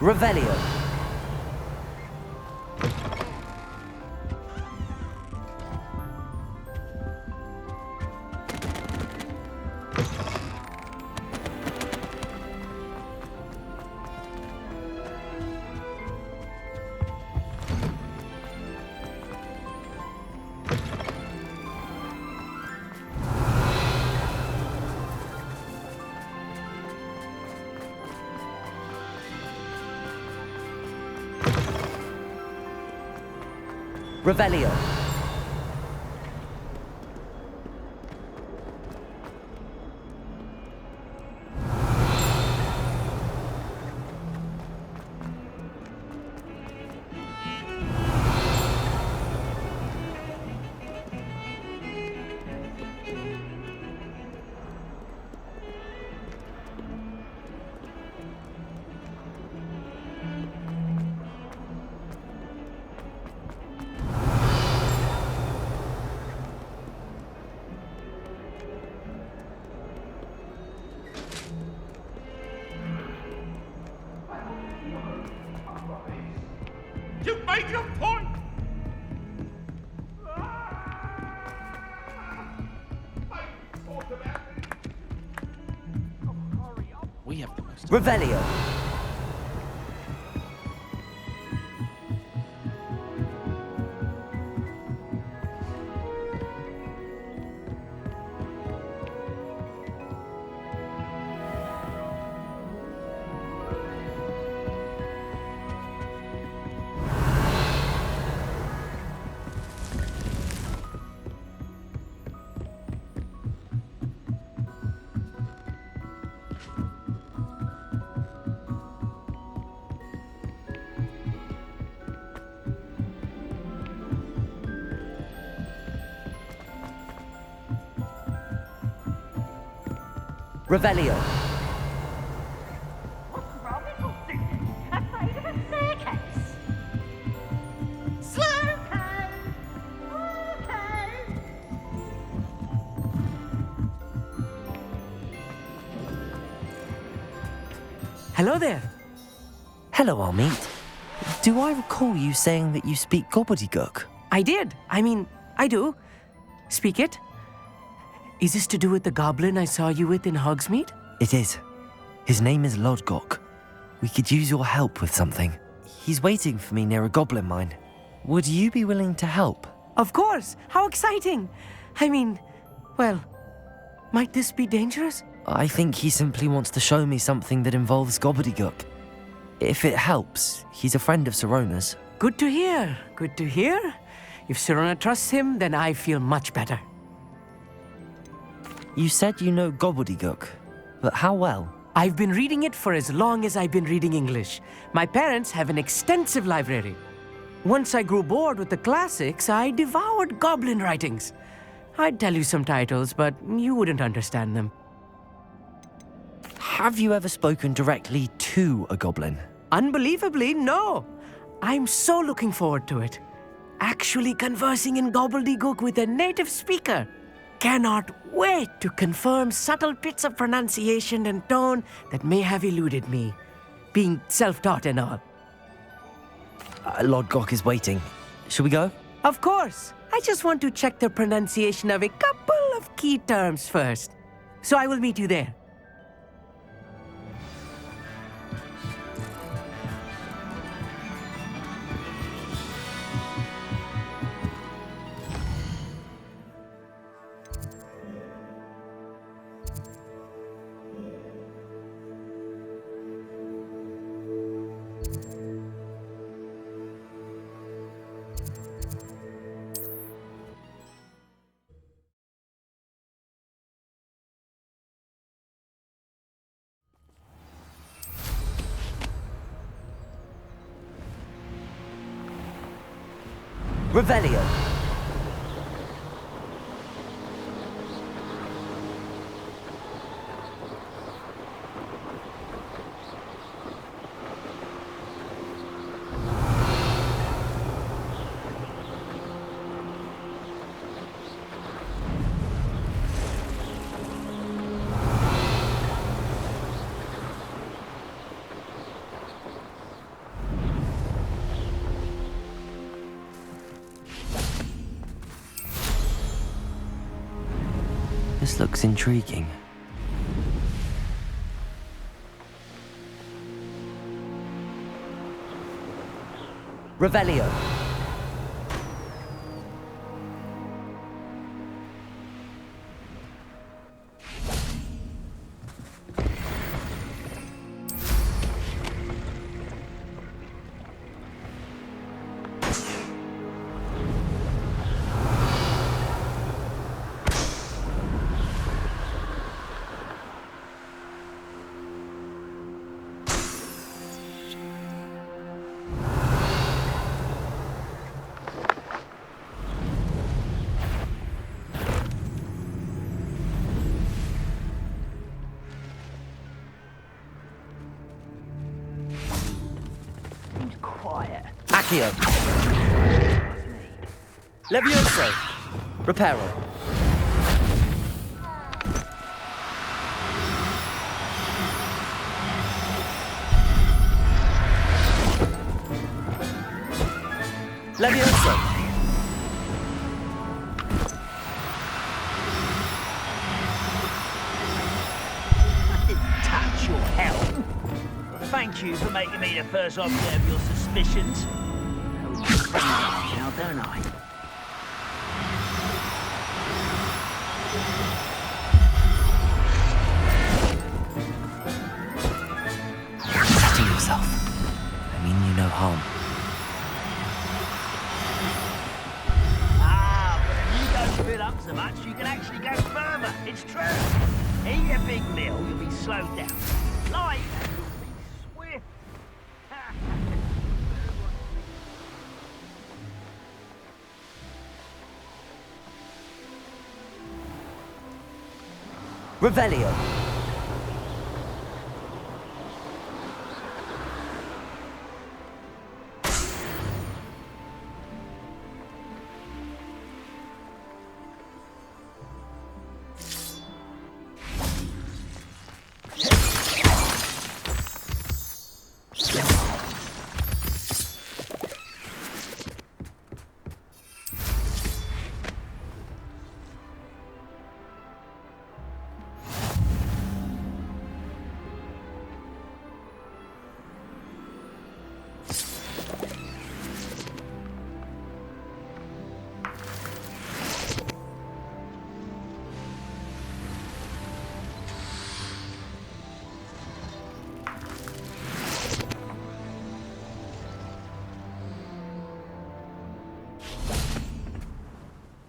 Revelio. Revelio. You've made your point! We have the most. Revelio. Revelio. What's wrong with you, Susan? Afraid of a staircase? Slow code! Okay! Hello there. Hello, Hogsmeade. Do I recall you saying that you speak gobbledygook? I did. I do. Speak it. Is this to do with the goblin I saw you with in Hogsmeade? It is. His name is Lodgok. We could use your help with something. He's waiting for me near a goblin mine. Would you be willing to help? Of course. How exciting. Well, might this be dangerous? I think he simply wants to show me something that involves gobbledygook. If it helps, he's a friend of Sirona's. Good to hear. Good to hear. If Sirona trusts him, then I feel much better. You said you know gobbledygook, but how well? I've been reading it for as long as I've been reading English. My parents have an extensive library. Once I grew bored with the classics, I devoured goblin writings. I'd tell you some titles, but you wouldn't understand them. Have you ever spoken directly to a goblin? Unbelievably, no. I'm so looking forward to it. Actually conversing in gobbledygook with a native speaker. Cannot wait to confirm subtle bits of pronunciation and tone that may have eluded me, being self-taught and all. Lodgok is waiting. Shall we go? Of course. I just want to check the pronunciation of a couple of key terms first. So I will meet you there. Revelio. This looks intriguing. Revelio. Quiet. Accio. Levioso. Reparo. Levioso. I didn't touch your helm. Thank you for making me the first object of your suspicions. Oh, you bring that now, don't I? To yourself. I mean you no harm. Ah, but if you don't fill up so much, you can actually go further. It's true. Eat a big meal, you'll be slowed down. Light, you'll be swift. Revelio.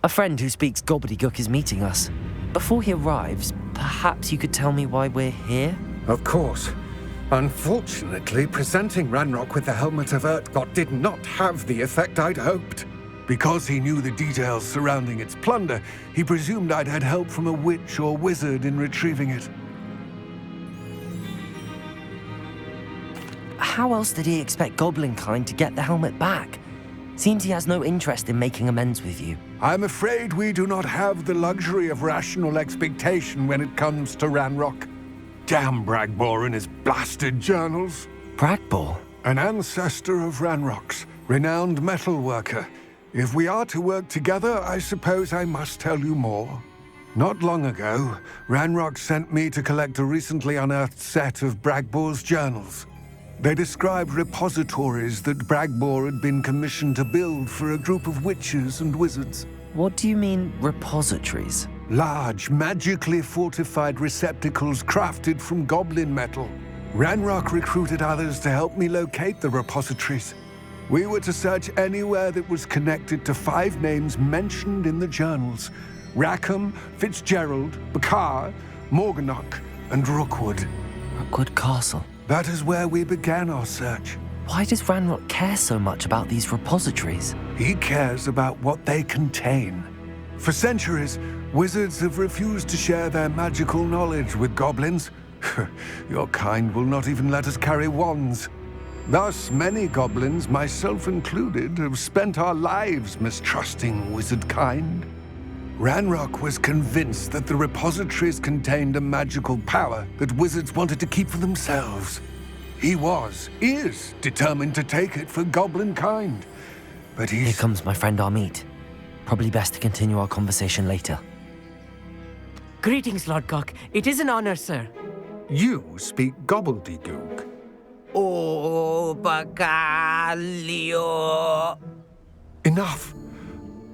A friend who speaks gobbledygook is meeting us. Before he arrives, perhaps you could tell me why we're here? Of course. Unfortunately, presenting Ranrock with the Helmet of Urtkot did not have the effect I'd hoped. Because he knew the details surrounding its plunder, he presumed I'd had help from a witch or wizard in retrieving it. How else did he expect Goblinkind to get the helmet back? Seems he has no interest in making amends with you. I'm afraid we do not have the luxury of rational expectation when it comes to Ranrock. Damn Bragbor and his blasted journals. Bragbor? An ancestor of Ranrock's, renowned metalworker. If we are to work together, I suppose I must tell you more. Not long ago, Ranrock sent me to collect a recently unearthed set of Bragbor's journals. They described repositories that Bragbor had been commissioned to build for a group of witches and wizards. What do you mean, repositories? Large, magically fortified receptacles crafted from goblin metal. Ranrock recruited others to help me locate the repositories. We were to search anywhere that was connected to 5 names mentioned in the journals: Rackham, Fitzgerald, Bakar, Morganach, and Rookwood. Rookwood Castle. That is where we began our search. Why does Ranrock care so much about these repositories? He cares about what they contain. For centuries, wizards have refused to share their magical knowledge with goblins. Your kind will not even let us carry wands. Thus, many goblins, myself included, have spent our lives mistrusting wizard kind. Ranrock was convinced that the repositories contained a magical power that wizards wanted to keep for themselves. He is determined to take it for goblin kind. But Here comes my friend Hogsmeade. Probably best to continue our conversation later. Greetings, Lord Gok. It is an honor, sir. You speak gobbledygook. Oh, Bacalio. Enough.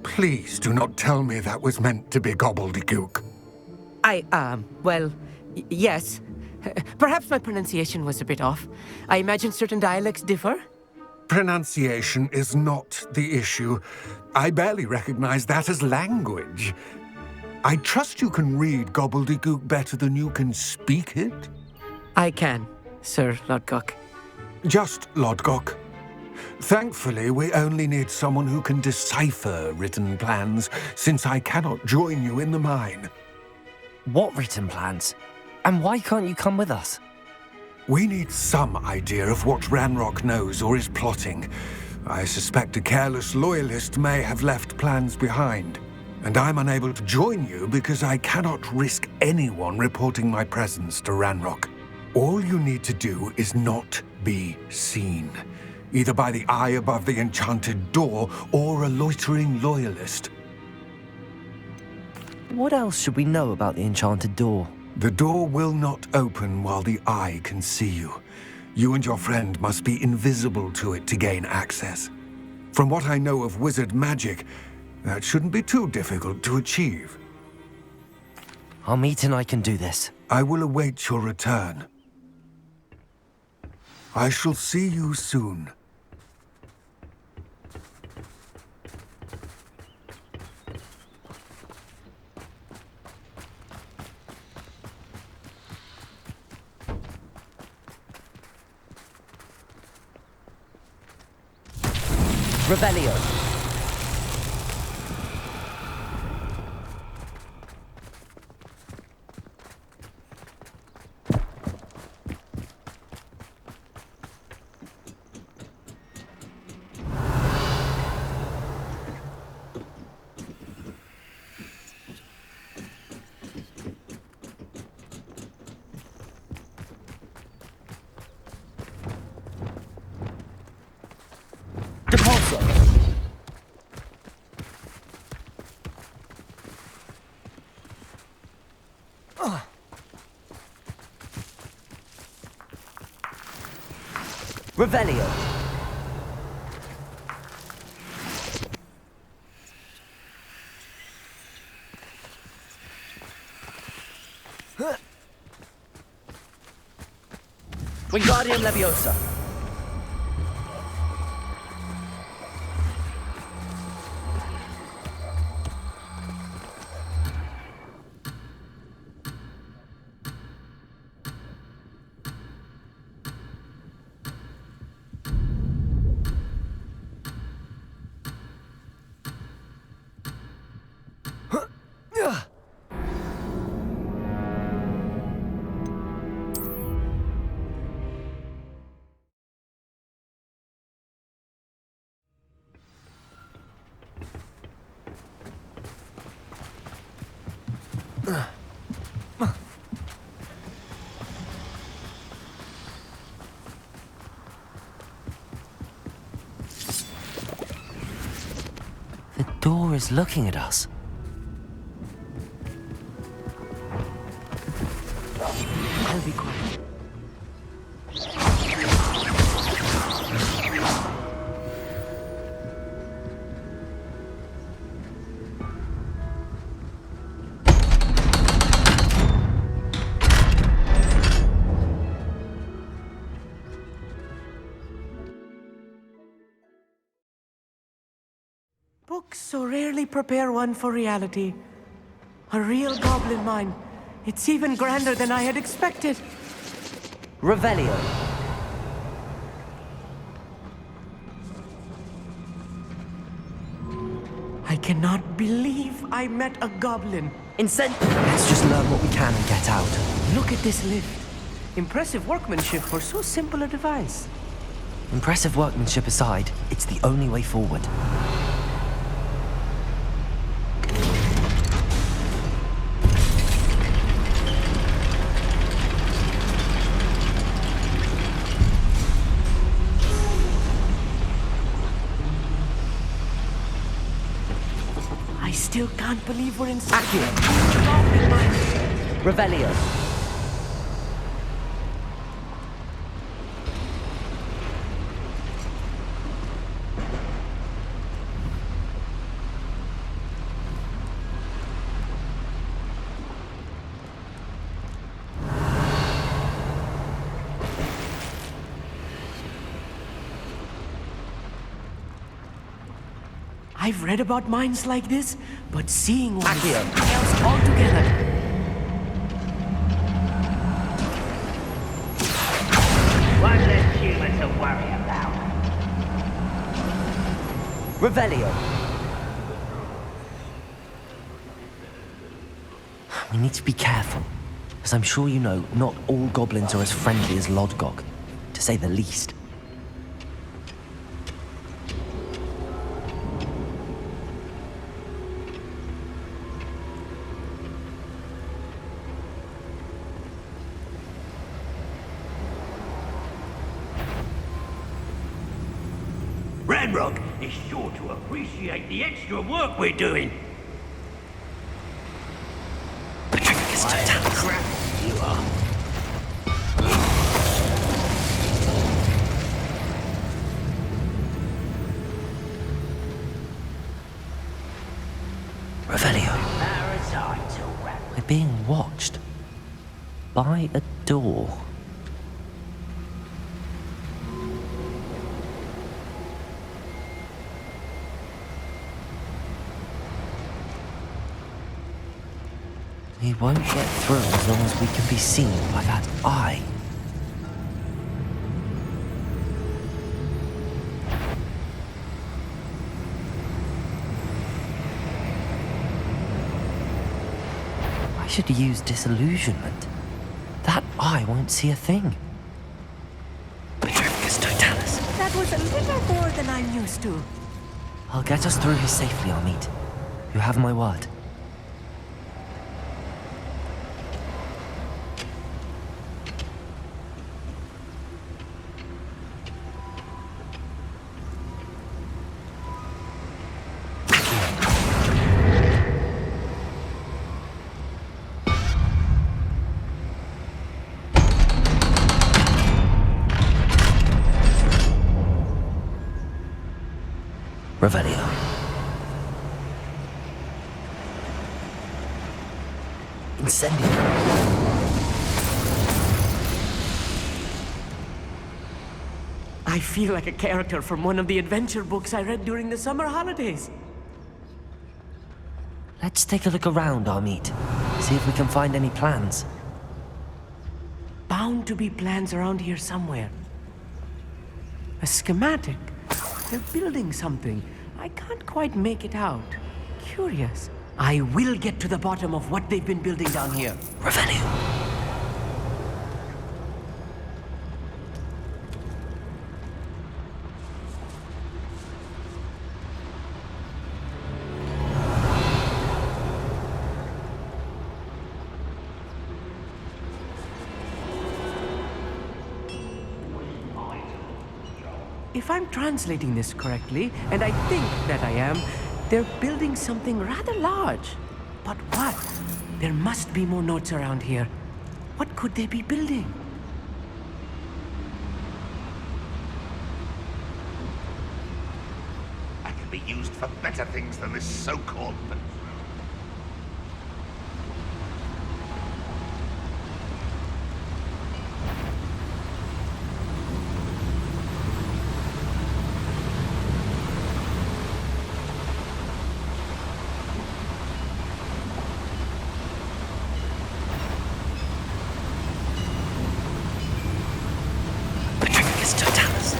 Please do not tell me that was meant to be gobbledygook. Yes. Perhaps my pronunciation was a bit off. I imagine certain dialects differ. Pronunciation is not the issue. I barely recognize that as language. I trust you can read gobbledygook better than you can speak it? I can, Sir Lord Gok. Just Lodgok. Thankfully, we only need someone who can decipher written plans, since I cannot join you in the mine. What written plans? And why can't you come with us? We need some idea of what Ranrock knows or is plotting. I suspect a careless loyalist may have left plans behind. And I'm unable to join you because I cannot risk anyone reporting my presence to Ranrock. All you need to do is not be seen, either by the eye above the enchanted door or a loitering loyalist. What else should we know about the enchanted door? The door will not open while the eye can see you. You and your friend must be invisible to it to gain access. From what I know of wizard magic, that shouldn't be too difficult to achieve. Our meet and I can do this. I will await your return. I shall see you soon. Revelio. Depulso. Revelio. Wingardium Leviosa. The door is looking at us. I'll be quiet. Books so rarely prepare one for reality. A real goblin mine. It's even grander than I had expected. Revelio. I cannot believe I met a goblin. Let's just learn what we can and get out. Look at this lift. Impressive workmanship for so simple a device. Impressive workmanship aside, it's the only way forward. I still can't believe we're in such Accio. a goblin mine. Revelio. I've read about mines like this, but seeing one is Accio. something else altogether. One less human to worry about. Revelio. We need to be careful, as I'm sure you know, not all goblins are as friendly as Lodgok, to say the least. Ranrock is sure to appreciate the extra work we're doing. You are. Revelio. Parasite rat. We're being watched. By a door. We won't get through as long as we can be seen by that eye. I should use disillusionment. That eye won't see a thing. Petrificus totalis. That was a little more than I'm used to. I'll get us through here safely, Hogsmeade. You have my word. Revelio. Incendio. I feel like a character from one of the adventure books I read during the summer holidays. Let's take a look around, Hogsmeade. See if we can find any plans. Bound to be plans around here somewhere. A schematic. They're building something. I can't quite make it out. Curious. I will get to the bottom of what they've been building down here. Revelio. If I'm translating this correctly, and I think that I am, they're building something rather large. But what? There must be more notes around here. What could they be building? I can be used for better things than this so-called... Petrificus totalis.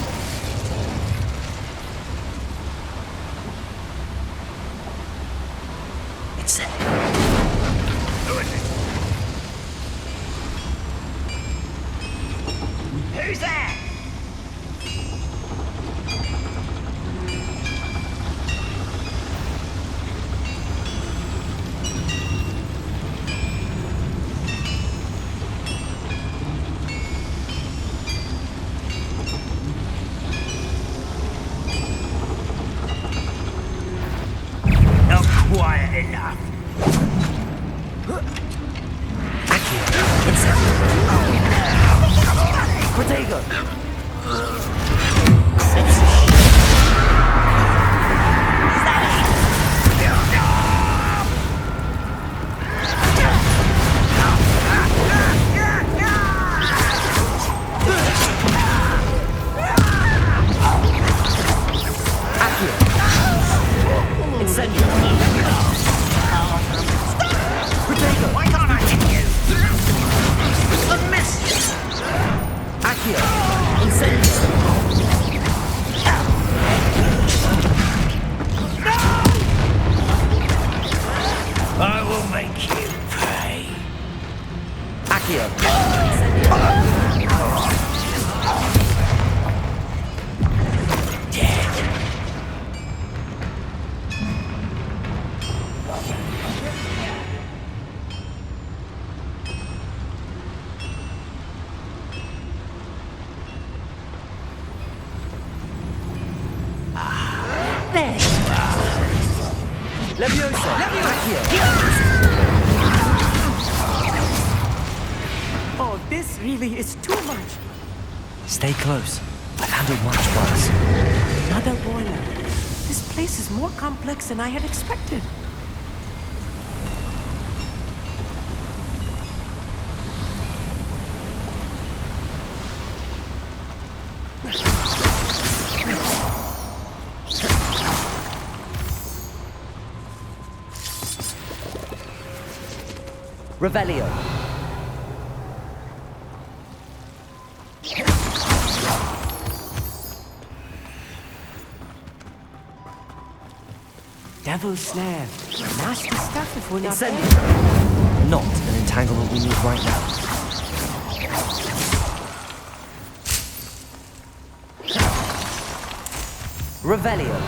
Incendio. Who is it? Who's there? Not quiet enough. Leviosa! Accio! Oh, this really is too much. Stay close. I've handled much worse. Another boiler. This place is more complex than I had expected. Revelio. Devil's Snare. Nasty stuff if we're not Incendio. there. Not an entanglement we need right now. Revelio.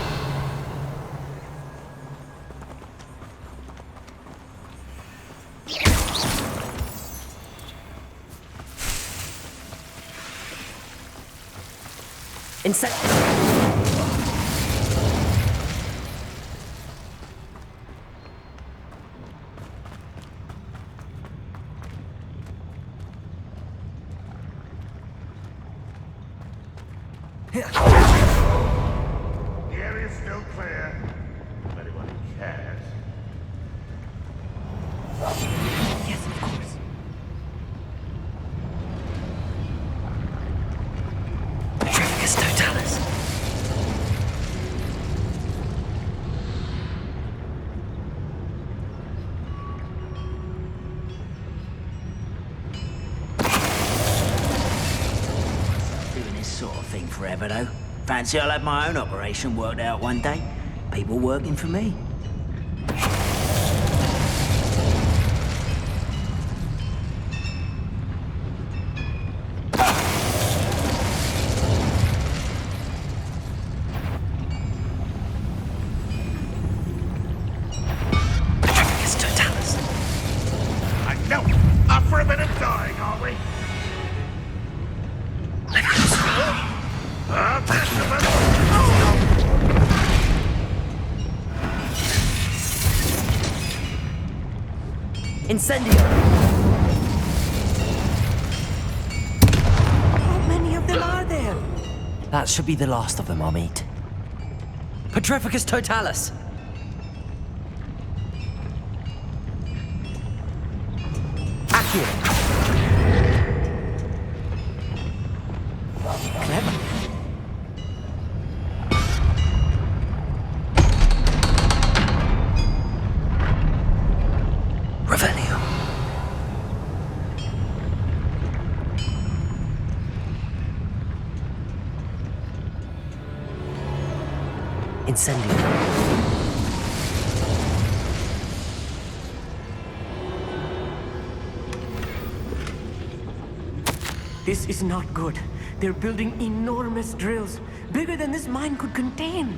The area's still clear. If anyone cares. Yes, of course. Petrificus totalis. Doing this sort of thing forever, though. Fancy I'll have my own operation worked out one day. People working for me. Petrificus totalis. I know. Up for a bit of dying, are we? Incendio. How many of them are there? That should be the last of them, Hogsmeade. Petrificus totalis. Accio. Clever. Revelio. Incendio. This is not good. They're building enormous drills, bigger than this mine could contain.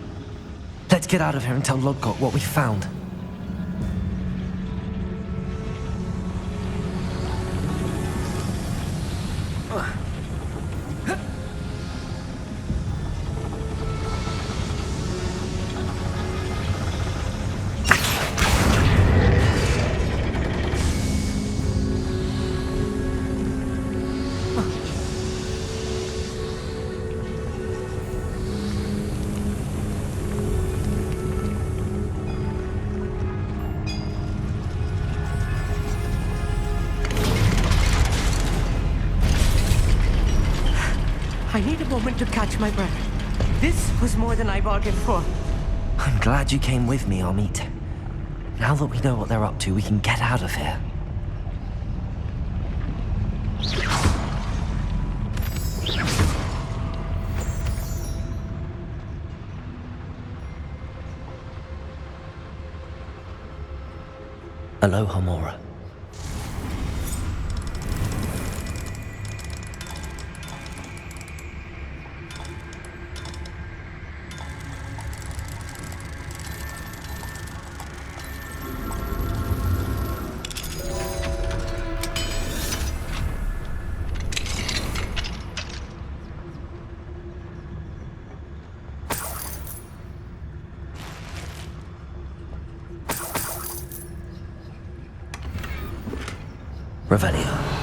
Let's get out of here and tell Lodgok what we found. I need a moment to catch my breath. This was more than I bargained for. I'm glad you came with me, Hogsmeade. Now that we know what they're up to, we can get out of here. Aloha, Mora. Revelio.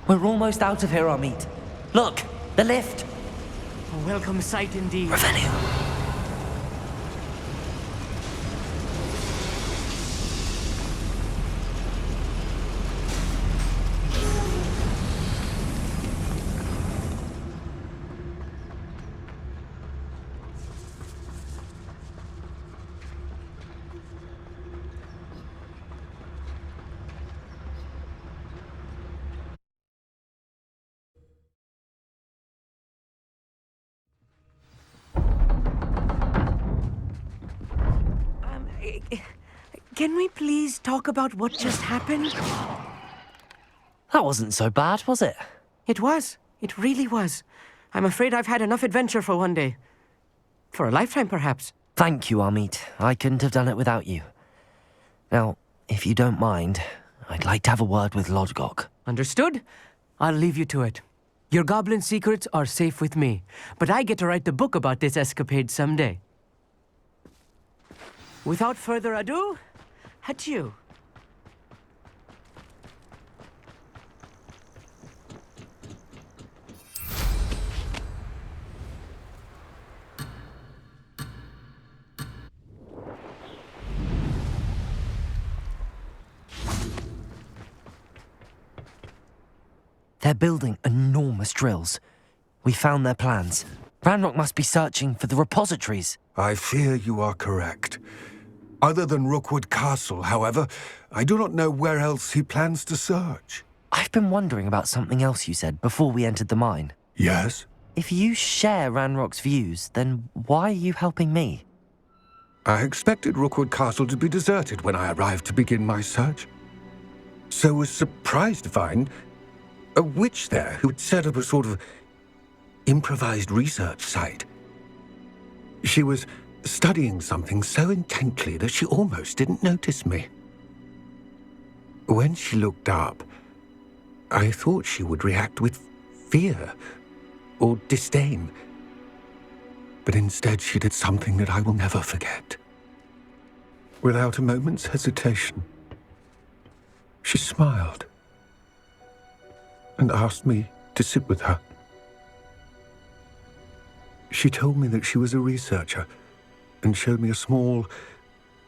We're almost out of here, Hogsmeade. Look, the lift. A welcome sight indeed. Revelio. Can we please talk about what just happened? That wasn't so bad, was it? It was. It really was. I'm afraid I've had enough adventure for one day. For a lifetime, perhaps. Thank you, Hogsmeade. I couldn't have done it without you. Now, if you don't mind, I'd like to have a word with Lodgok. Understood? I'll leave you to it. Your goblin secrets are safe with me, but I get to write the book about this escapade someday. Without further ado, adieu. They're building enormous drills. We found their plans. Ranrock must be searching for the repositories. I fear you are correct. Other than Rookwood Castle, however, I do not know where else he plans to search. I've been wondering about something else you said before we entered the mine. Yes? If you share Ranrock's views, then why are you helping me? I expected Rookwood Castle to be deserted when I arrived to begin my search. So was surprised to find a witch there who had set up a sort of improvised research site. She was studying something so intently that she almost didn't notice me. When she looked up, I thought she would react with fear or disdain. But instead she did something that I will never forget. Without a moment's hesitation, she smiled and asked me to sit with her. She told me that she was a researcher and showed me a small,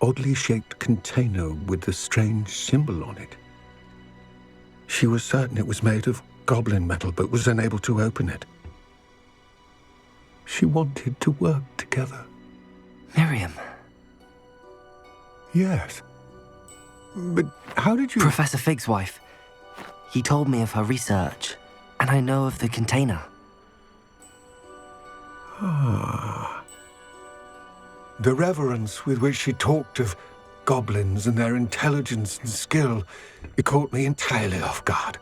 oddly shaped container with a strange symbol on it. She was certain it was made of goblin metal, but was unable to open it. She wanted to work together. Miriam. Yes. But how did you... Professor Fig's wife. He told me of her research, and I know of the container. Ah. The reverence with which she talked of goblins and their intelligence and skill, it caught me entirely off guard.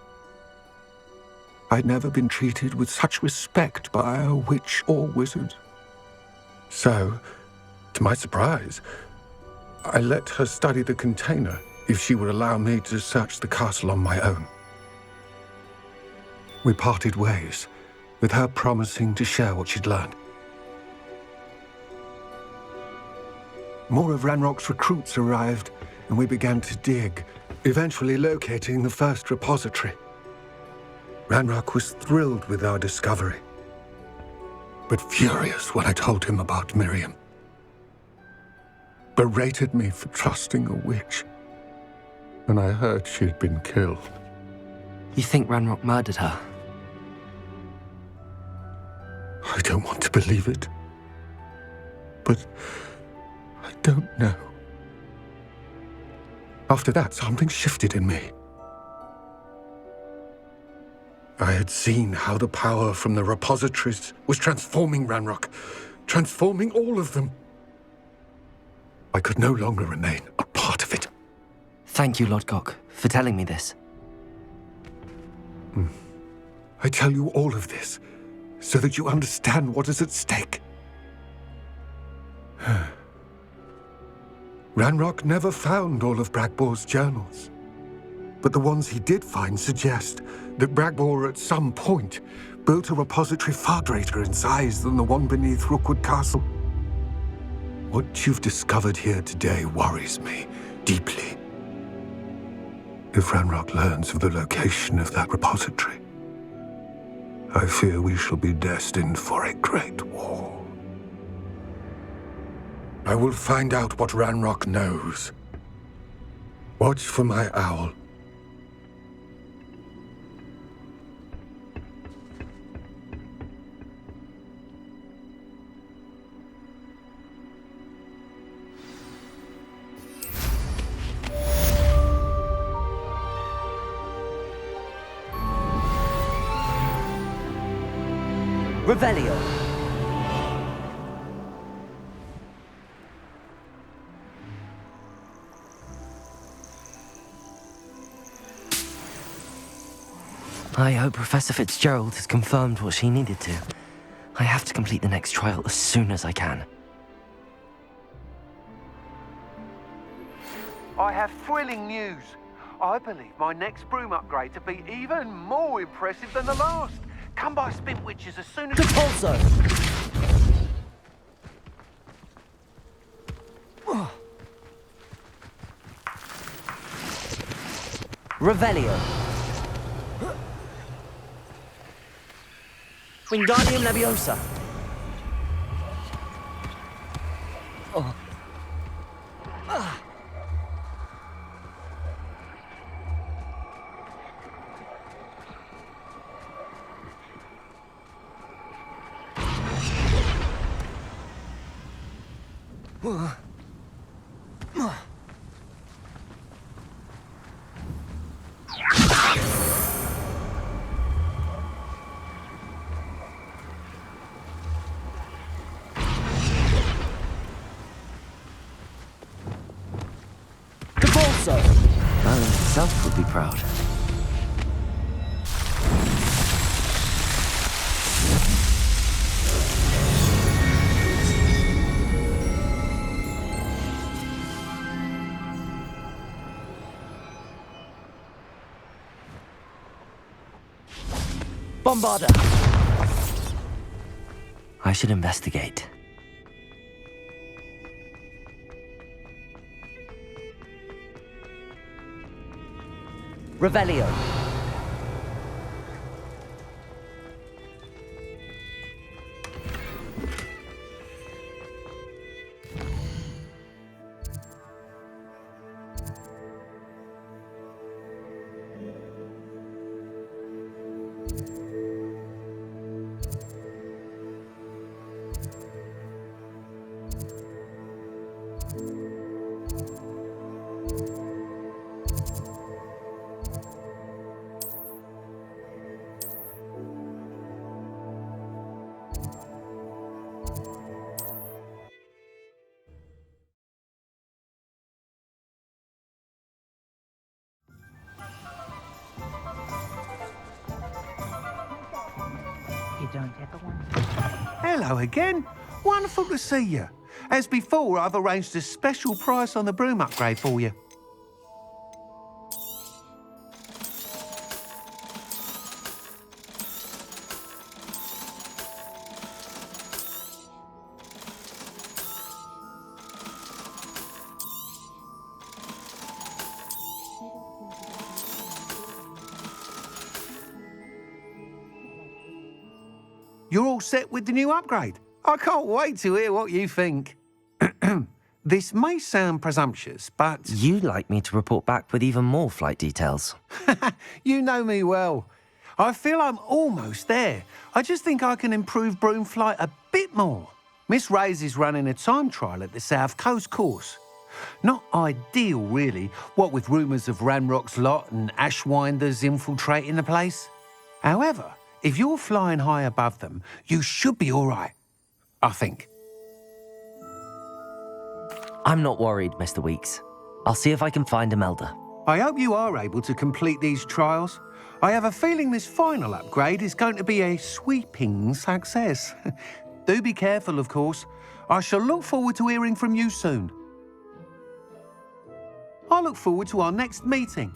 I'd never been treated with such respect by a witch or wizard. So, to my surprise, I let her study the container if she would allow me to search the castle on my own. We parted ways, with her promising to share what she'd learned. More of Ranrock's recruits arrived, and we began to dig, eventually locating the first repository. Ranrock was thrilled with our discovery, but furious when I told him about Miriam. Berated me for trusting a witch, and I heard she had been killed. You think Ranrock murdered her? I don't want to believe it, but I don't know. After that, something shifted in me. I had seen how the power from the repositories was transforming Ranrock, transforming all of them. I could no longer remain a part of it. Thank you, Lodgok, for telling me this. I tell you all of this so that you understand what is at stake. Ranrock never found all of Bragbor's journals. But the ones he did find suggest that Bragbor at some point built a repository far greater in size than the one beneath Rookwood Castle. What you've discovered here today worries me deeply. If Ranrock learns of the location of that repository, I fear we shall be destined for a great war. I will find out what Ranrock knows. Watch for my owl. Revelio. I hope Professor Fitzgerald has confirmed what she needed to. I have to complete the next trial as soon as I can. I have thrilling news. I believe my next broom upgrade to be even more impressive than the last. Come by Spintwitches as soon as... Depulso! Revelio. Wingardium Leviosa. Oh. Ah. Merlin himself would be proud. Bombarder! I should investigate. Revelio. You don't ever want... Hello again. Wonderful to see you. As before, I've arranged a special price on the broom upgrade for you. You're all set with the new upgrade. I can't wait to hear what you think. This may sound presumptuous, but... You'd like me to report back with even more flight details. You know me well. I feel I'm almost there. I just think I can improve broom flight a bit more. Miss Ray's is running a time trial at the South Coast course. Not ideal, really, what with rumours of Ranrock's lot and Ashwinders infiltrating the place. However, if you're flying high above them, you should be all right, I think. I'm not worried, Mr. Weeks. I'll see if I can find Imelda. I hope you are able to complete these trials. I have a feeling this final upgrade is going to be a sweeping success. Do be careful, of course. I shall look forward to hearing from you soon. I look forward to our next meeting.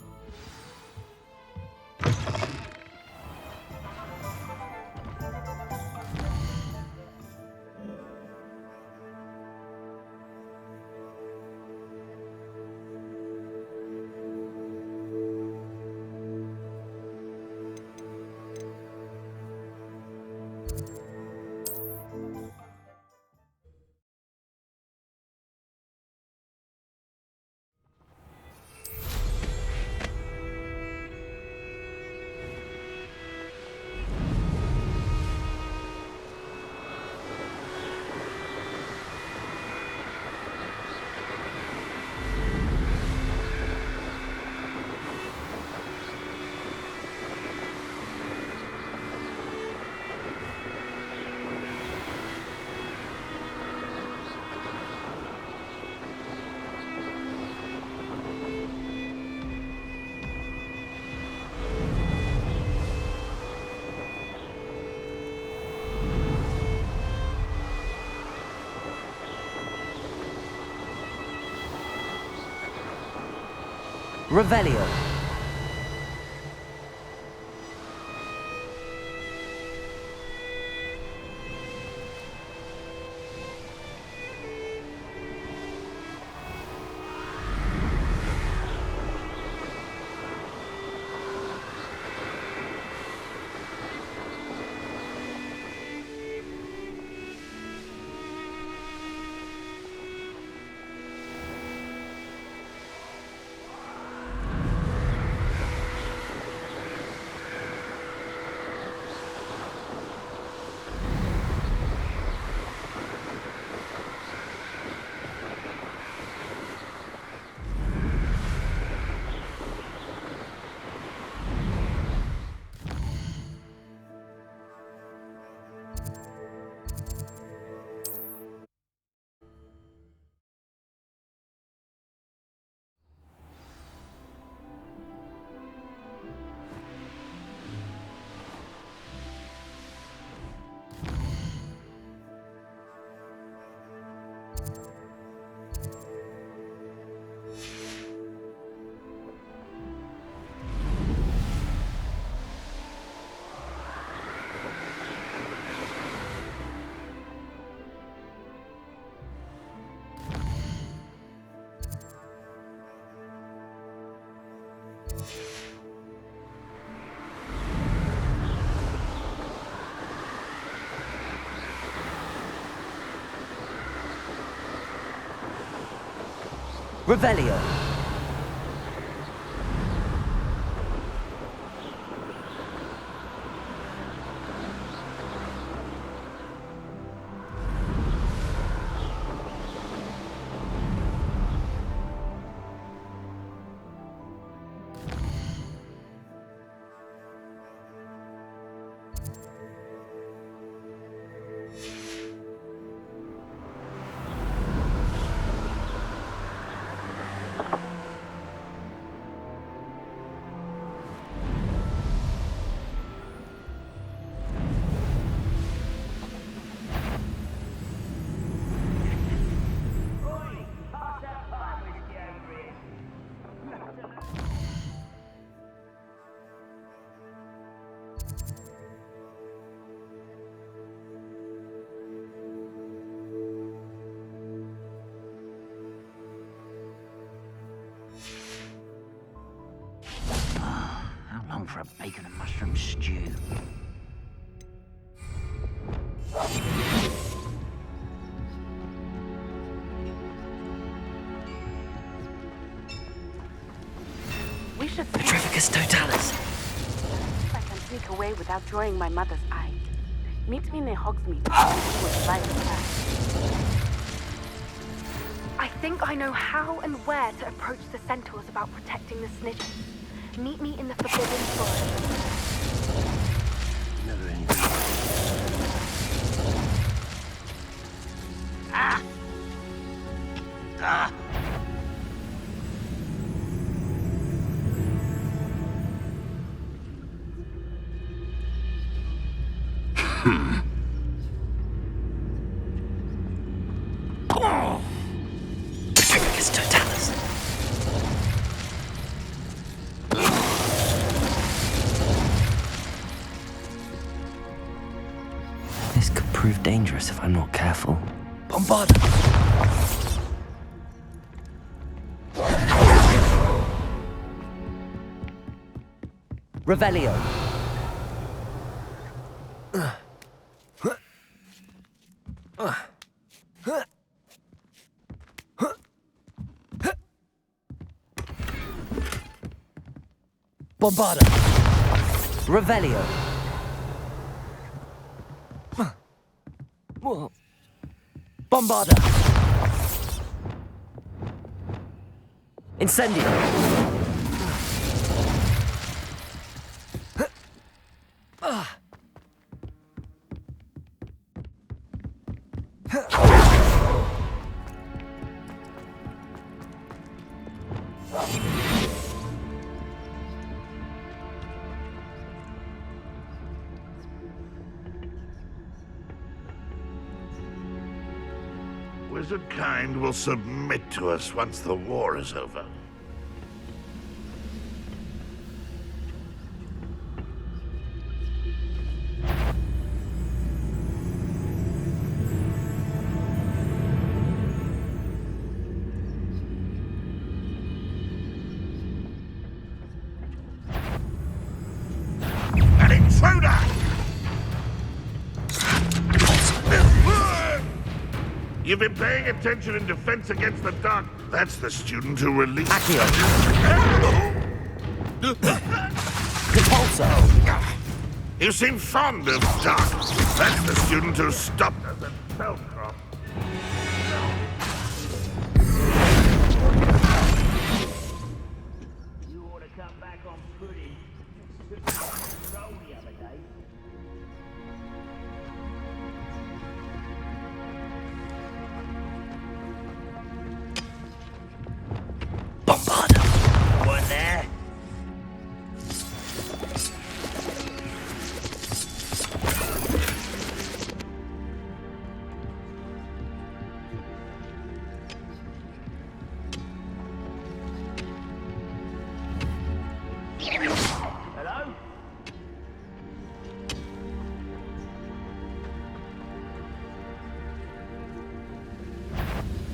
Revelio. Revelio. How long for a bacon and mushroom stew? We should Petrificus totalis. if I can sneak away without drawing my mother's eye. Meet me near Hogsmeade. With light and fast. I think I know how and where to approach the centaurs about protecting the snitches. Meet me in the Forbidden Forest. Never anything. Ah! Ah! Petrificus totalis. This could prove dangerous if I'm not careful. Bombarda! Revelio. Bombarda. Revelio. Bombarda. Incendio. Wizard kind will submit to us once the war is over. An intruder! You've been paying attention in Defense Against the Dark. That's the student who released... Accio. Repulsor. You seem fond of dark. That's the student who stopped us at Spellcroft. You ought to come back on footing. Roll the other day. Bombarda. One there. Hello?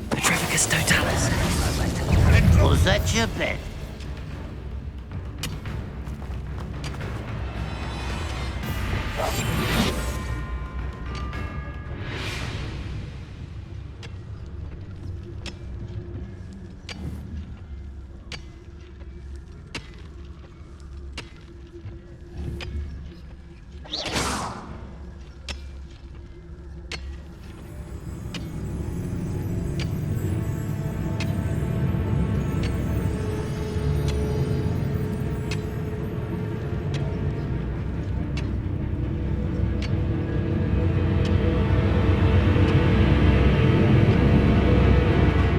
Petrificus totalis. Was that your bet?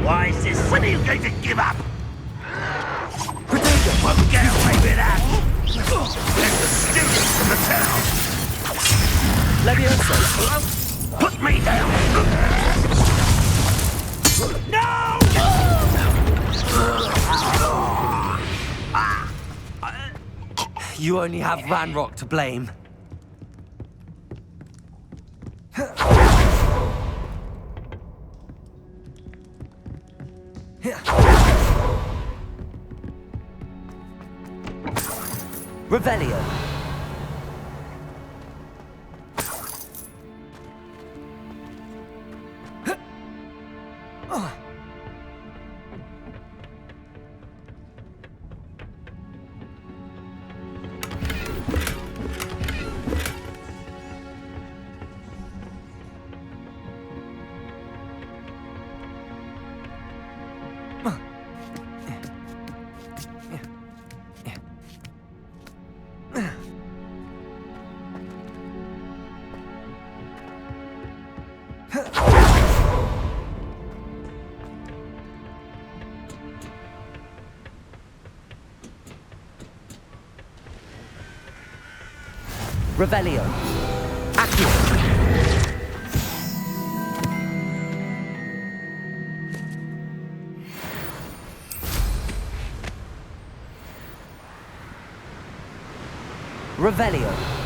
Why is this? When are you going to give up? Protego won't get away with that. Let the students from the town Leviosa. put me down. No! You only have Ranrock to blame. Revelio. Revelio. Accio. Accio. Revelio.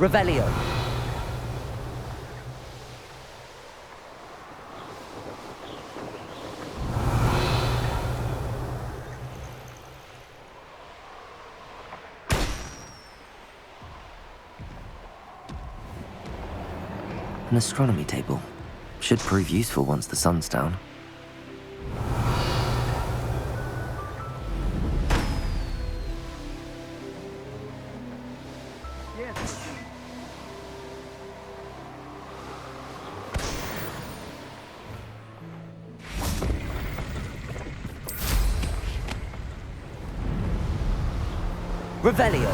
Revelio. An astronomy table. Should prove useful once the sun's down. Revelio.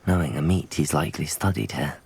Knowing a meat, he's likely studied here.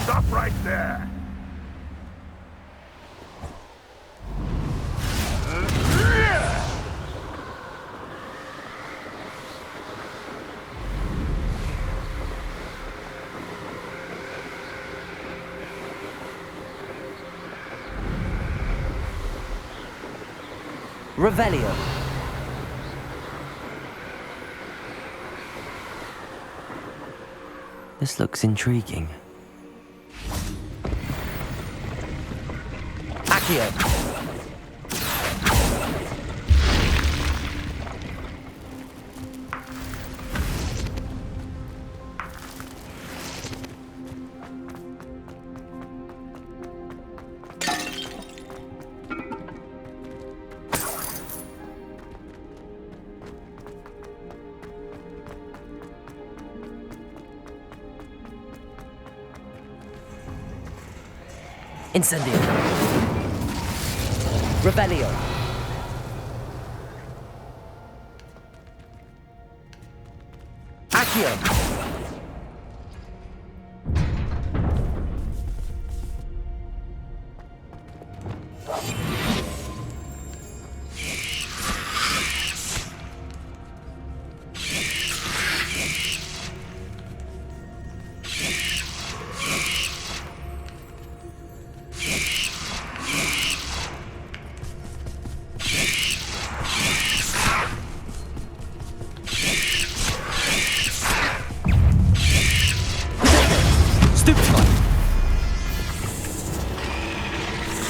Stop right there! Revelio. This looks intriguing. Accio. Incendio. Revelio. Accio.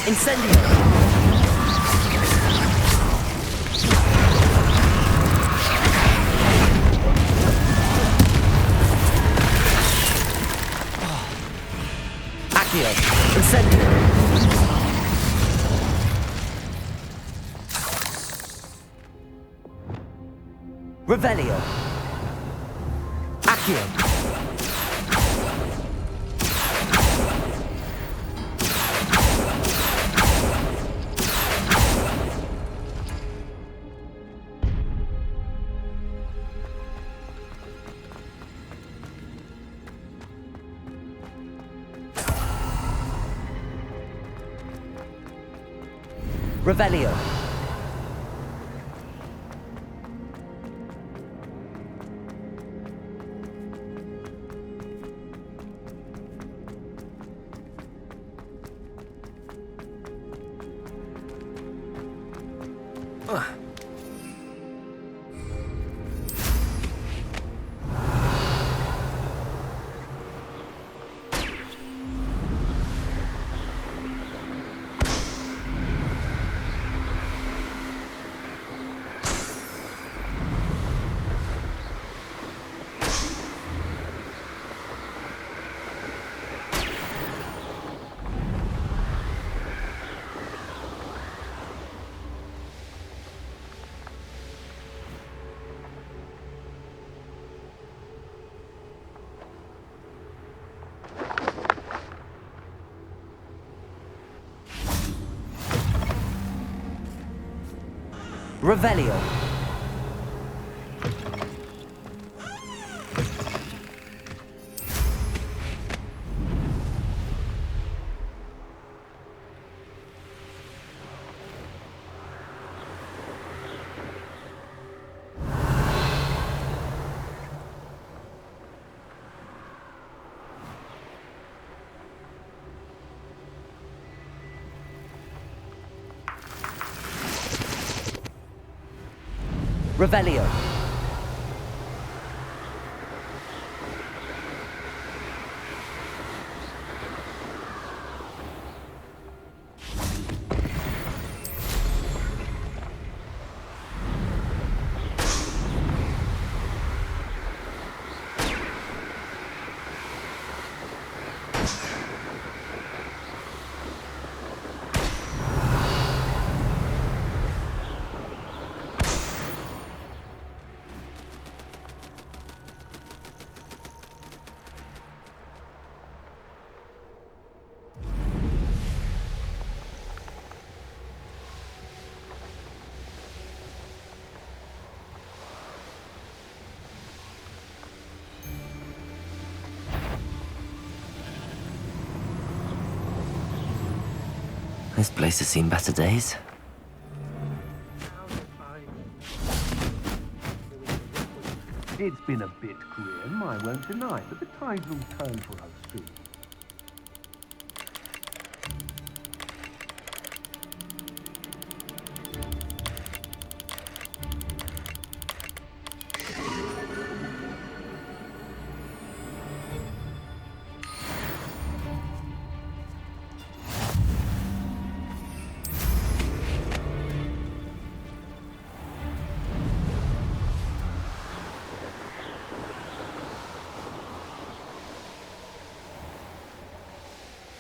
Incendio! Accio! Incendio! Revelio. Accio. Revelio. Revelio. Revelio. This place has seen better days. It's been a bit grim, I won't deny, but the tide will turn for us soon.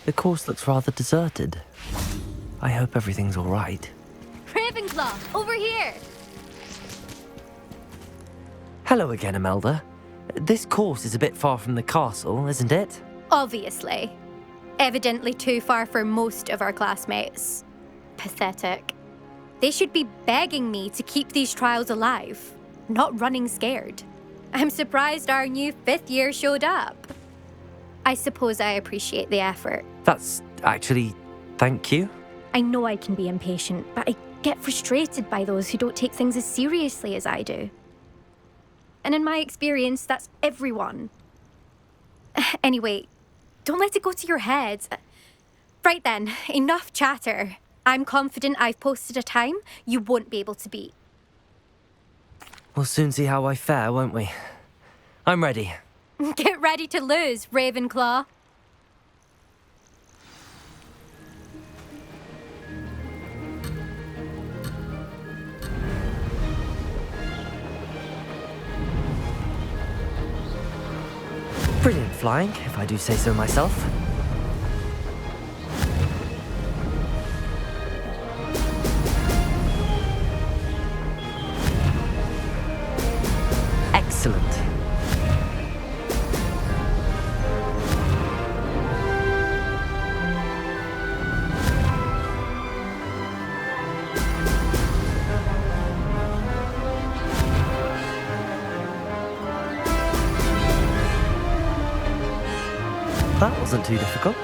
The course looks rather deserted. I hope everything's all right. Ravenclaw, over here! Hello again, Imelda. This course is a bit far from the castle, isn't it? Obviously. Evidently too far for most of our classmates. Pathetic. They should be begging me to keep these trials alive, not running scared. I'm surprised our new 5th year showed up. I suppose I appreciate the effort. That's actually... thank you. I know I can be impatient, but I get frustrated by those who don't take things as seriously as I do. And in my experience, that's everyone. Anyway, don't let it go to your head. Right then, enough chatter. I'm confident I've posted a time you won't be able to beat. We'll soon see how I fare, won't we? I'm ready. Get ready to lose, Ravenclaw. Brilliant flying, if I do say so myself. Excellent. That wasn't too difficult.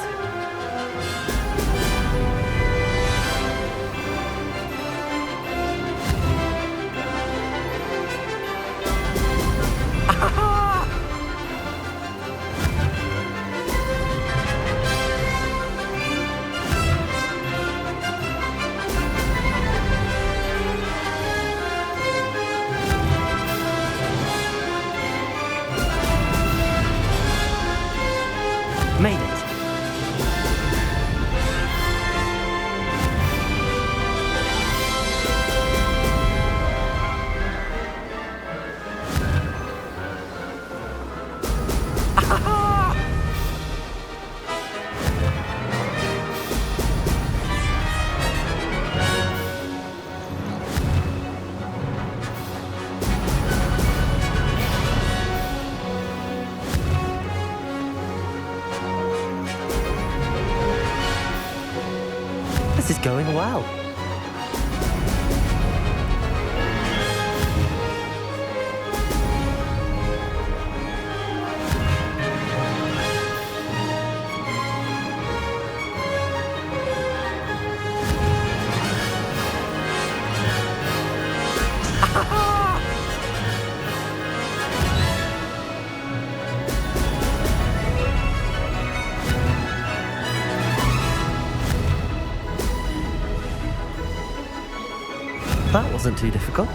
Made it. This is going well. That wasn't too difficult.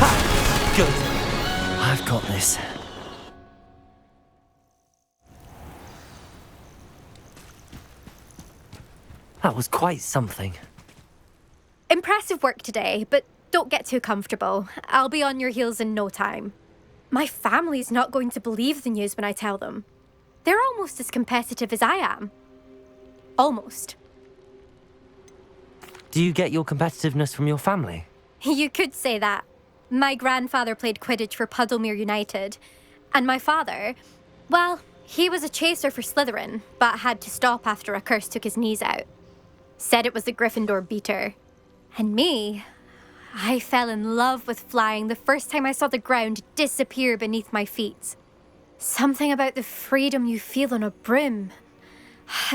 Ha! Good. I've got this. That was quite something. Impressive work today, but don't get too comfortable. I'll be on your heels in no time. My family's not going to believe the news when I tell them. They're almost as competitive as I am. Almost. Do you get your competitiveness from your family? You could say that. My grandfather played Quidditch for Puddlemere United. And my father, well, he was a chaser for Slytherin, but had to stop after a curse took his knees out. Said it was the Gryffindor beater. And me, I fell in love with flying the first time I saw the ground disappear beneath my feet. Something about the freedom you feel on a broom. I